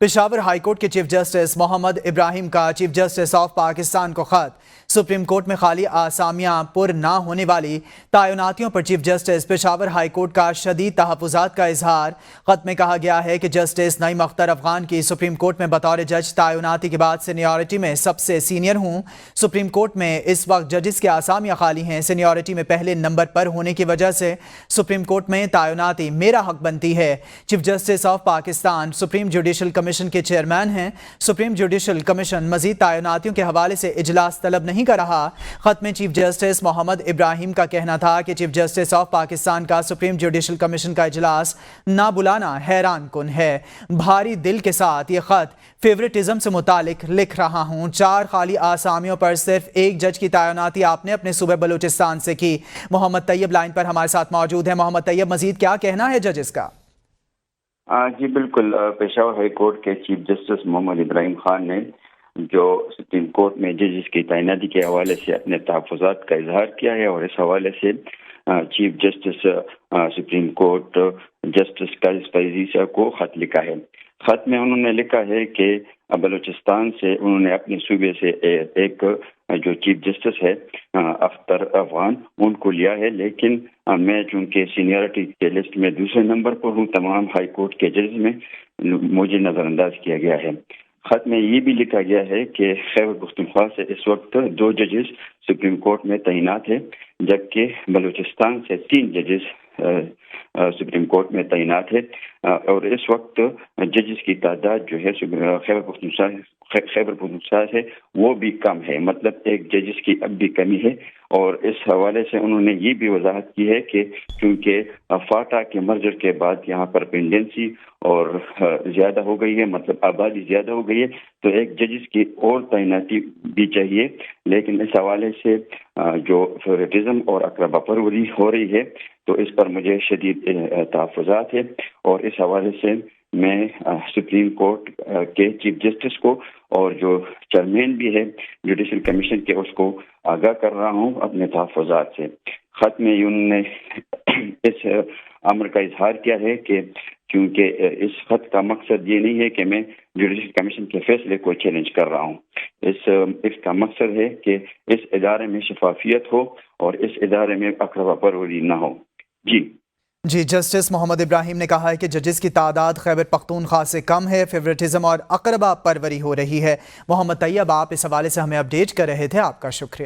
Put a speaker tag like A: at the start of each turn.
A: Peshawar high court के chief justice Mohammad Ibrahim का chief justice of Pakistan को खत। सुप्रीम कोर्ट में खाली आसामियां पुर ना होने वाली तैनातियों पर chief justice Peshawar high court का शदीद तहफ़्फ़ुज़ात का इजहार। खत में कहा गया है कि जस्टिस नईम अख्तर अफगान की सुप्रीम कोर्ट में बतौर जज तैनाती के बाद सीनियरिटी में सबसे सीनियर हूँ। सुप्रीम कोर्ट में इस वक्त जजेस की आसामियां खाली हैं। सीनियरिटी में पहले नंबर पर होने की वजह से सुप्रीम कोर्ट में तैनाती मेरा हक बनती है। Chief justice of Pakistan supreme judicial commission के चेयरमैन हैं। सुप्रीम जुडिशल कमीशन मजीद तैनातियों के हवाले से इजलास तलब नहीं कर रहा। खत में चीफ जस्टिस मोहम्मद इब्राहिम का कहना था कि चीफ जस्टिस ऑफ पाकिस्तान का सुप्रीम जुडिशल कमीशन का इजलास ना बुलाना हैरान कुन है। भारी दिल के साथ ये खत फेवरेटिज्म से मुतालिक लिख रहा हूँ। 4 खाली आसामियों पर सिर्फ एक जज की तैनाती आपने अपने सूबे बलूचिस्तान से की। मोहम्मद तैयब लाइन पर हमारे साथ मौजूद है। मोहम्मद तैयब, मजीद क्या कहना है जजेस का?
B: जी बिल्कुल, पेशावर हाई कोर्ट के चीफ जस्टिस मोहम्मद इब्राहिम खान ने जो सुप्रीम कोर्ट में जजेस की तैनाती के हवाले से अपने तहफ़्फ़ुज़ात का इजहार किया है और इस हवाले से chief justice supreme court justice काजिस फैजी साहब को खत लिखा है। खत में उन्होंने लिखा है कि बलूचिस्तान से उन्होंने अपने सूबे से एक जो चीफ जस्टिस है अख्तर अफगान उनको लिया है, लेकिन मैं चूंकि सीनियरिटी के लिस्ट में दूसरे नंबर पर हूँ, तमाम हाई कोर्ट के जज में मुझे नज़रअंदाज किया गया है। खत में ये भी लिखा गया है कि खैबर पख्तूनख्वा से इस वक्त 2 जजेस सुप्रीम कोर्ट में तैनात है, जबकि बलूचिस्तान से 3 जजेस सुप्रीम कोर्ट में तैनात है और इस वक्त जजेस की तादाद जो है खैबर पख्तूनख्वा है वो भी कम है, मतलब एक जजेस की अब भी कमी है। और इस हवाले से उन्होंने ये भी वजाहत की है कि क्योंकि फाटा के मर्जर के बाद यहाँ पर पेंडेंसी और ज़्यादा हो गई है, मतलब आबादी ज़्यादा हो गई है, तो एक जजेस की और तैनाती भी चाहिए। लेकिन इस हवाले से जो फेवरेटिज्म और अकरबा परवरी हो रही है तो इस पर मुझे शदीद तहफ़्फ़ुज़ात है और इस हवाले से मैं सुप्रीम कोर्ट के चीफ जस्टिस को और जो चेयरमैन भी है जुडिशल कमीशन के उसको आगाह कर रहा हूँ अपने तहफ़्फ़ुज़ात से। खत में उन्होंने इस अमर का इजहार किया है कि क्योंकि इस खत का मकसद ये नहीं है कि मैं जुडिशल कमीशन के फैसले को चैलेंज कर रहा हूँ। इसका मकसद है कि इस इदारे में शफाफियत हो और इस इदारे में अकरबा परवरी ना हो।
A: जी, जस्टिस मोहम्मद इब्राहिम ने कहा है कि जजेस की तादाद खैबर पख्तूनख्वा से कम है, फेवरेटिज्म और अकरबा परवरी हो रही है। मोहम्मद तैयब, आप इस हवाले से हमें अपडेट कर रहे थे, आपका शुक्रिया।